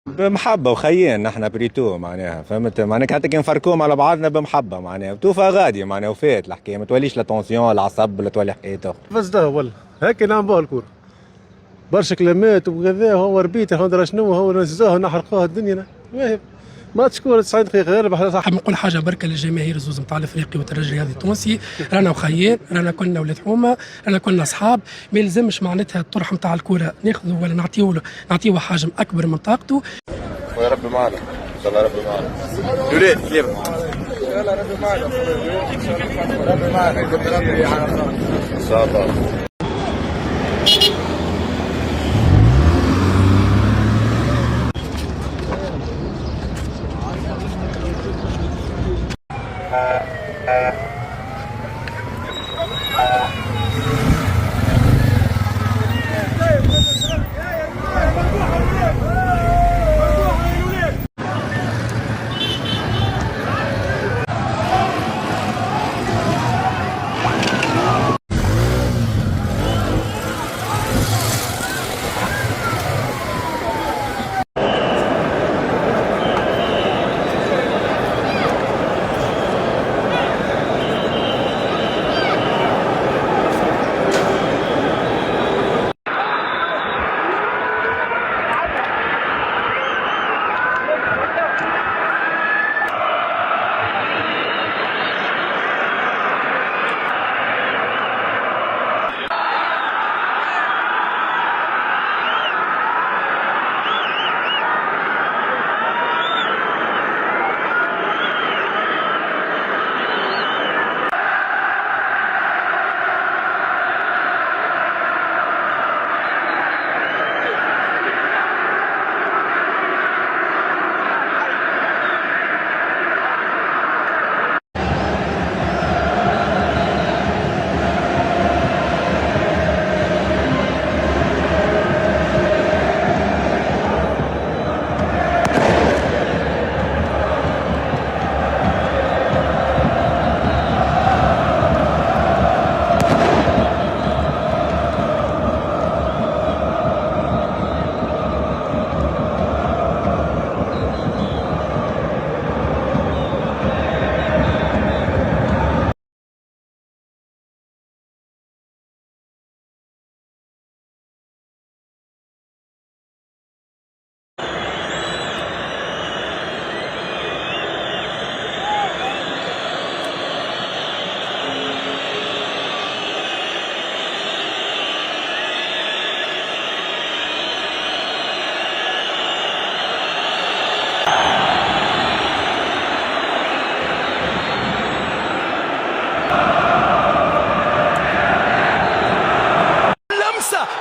بمحبة وخيين نحن بريتو معناها فهمت معناها حتى كي نفركوهم على بعضنا بمحبة معناها توفى غادي معناها وفات الحكاية ما توليش لا طونسيون لا عصب لا تولي حكاية أخرى. فزده والله هكا نلعبوها الكورة برشا كلمات وكذا هو ربيته هو درا شنو هو نزوه نحرقوها الدنيا ماتش كورة 90 دقيقة غير حاب نقول حاجة بركة للجماهير الزوز نتاع الافريقي والترجي الرياضي التونسي. رانا وخيان رانا كلنا ولاد حومة رانا كلنا اصحاب ما يلزمش معناتها الطرح نتاع الكورة ناخذه ولا نعطيوه حجم أكبر من طاقته. ويا ربي معنا ان شاء الله ربي معنا الولاد كليب ان شاء الله ربي معنا ربي معنا ربي ان شاء الله.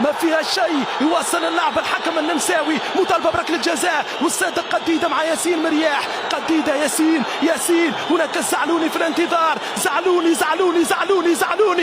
ما فيها شيء يوصل اللعب الحكم النمساوي مطالبه بركله جزاء والصادق قديده مع ياسين مرياح قديده ياسين هناك الزعلوني في الانتظار زعلوني جول زعلوني جول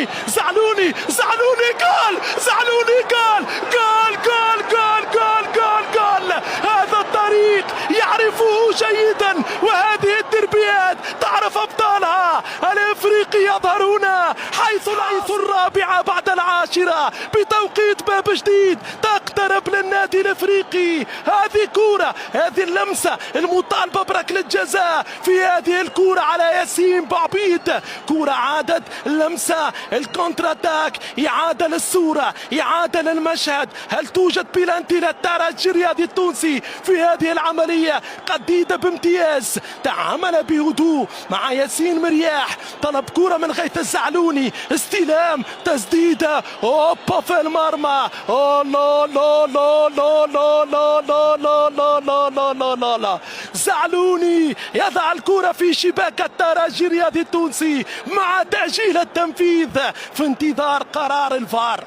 هذا الطريق يعرفه جيدا وهذه الدربيات تعرف ابطالها الافريقي يظهرون حيث الرابعه بعد العاشره بتوقيت باب جديد تقترب للنادي الافريقي. هذه كوره هذه اللمسه المطالبه بركله جزاء في هذه الكوره على ياسين بعبيد كوره عادت لمسه الكونتر اتاك اعاده للصوره اعاده للمشهد. هل توجد بلانتي للترجي الرياضي التونسي في هذه العمليه؟ قديده بامتياز تعامل بهدوء مع ياسين مرياح طلب كوره من غيث الزعلوني استلام تسديده اوبا في المرمى لا لا لا لا لا لا لا لا لا لا لا لا لا لا زعلوني يضع الكرة في شباك الترجي الرياضي التونسي مع تأجيل التنفيذ في انتظار قرار الفار.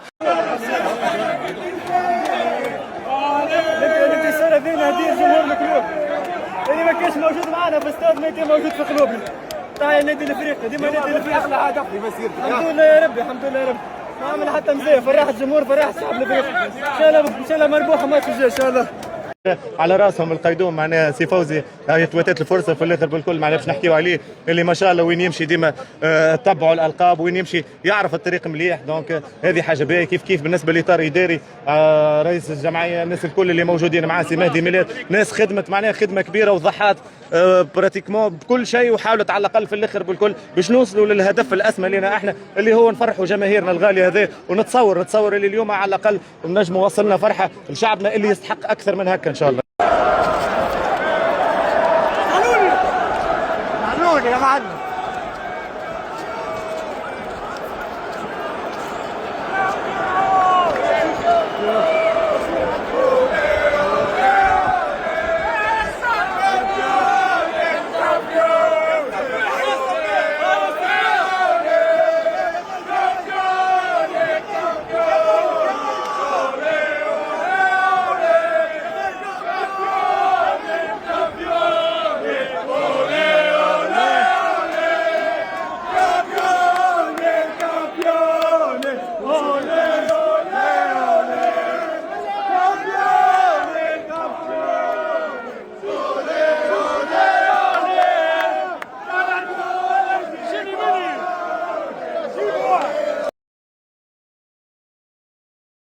الرسالة فينا هدية جمهور الكلوب اللي ما كانش موجود معنا في الاستاد ما يكون موجود في قلوبنا. تاع النادي الافريقي ديما النادي الافريقي الحمد لله يا ربي الحمد لله يا ربي ما عمل حتى مزيه فرح الجمهور فرح الشعب الافريقي ان شاء الله مربوحه ماتش الجاي ان شاء الله. على راسهم القيدوم معناها سي فوزي تواتت الفرصه في الاخر بالكل معناها باش نحكيو عليه اللي ما شاء الله وين يمشي ديما تبعوا الالقاب وين يمشي يعرف الطريق مليح. دونك هذه حاجه باهيه. كيف بالنسبه لاطار اداري رئيس الجمعيه الناس الكل اللي موجودين معاه سي مهدي ميلاد ناس خدمت معناها خدمه كبيره وضحات براتيكمون بكل شيء وحاولت على الاقل في الاخر بالكل باش نوصلوا للهدف الاسمى لنا احنا اللي هو نفرحوا جماهيرنا الغاليه هذا. ونتصور اللي اليوم على الاقل نجموا وصلنا فرحه لشعبنا اللي يستحق اكثر من هكا ان شاء الله. يا معلم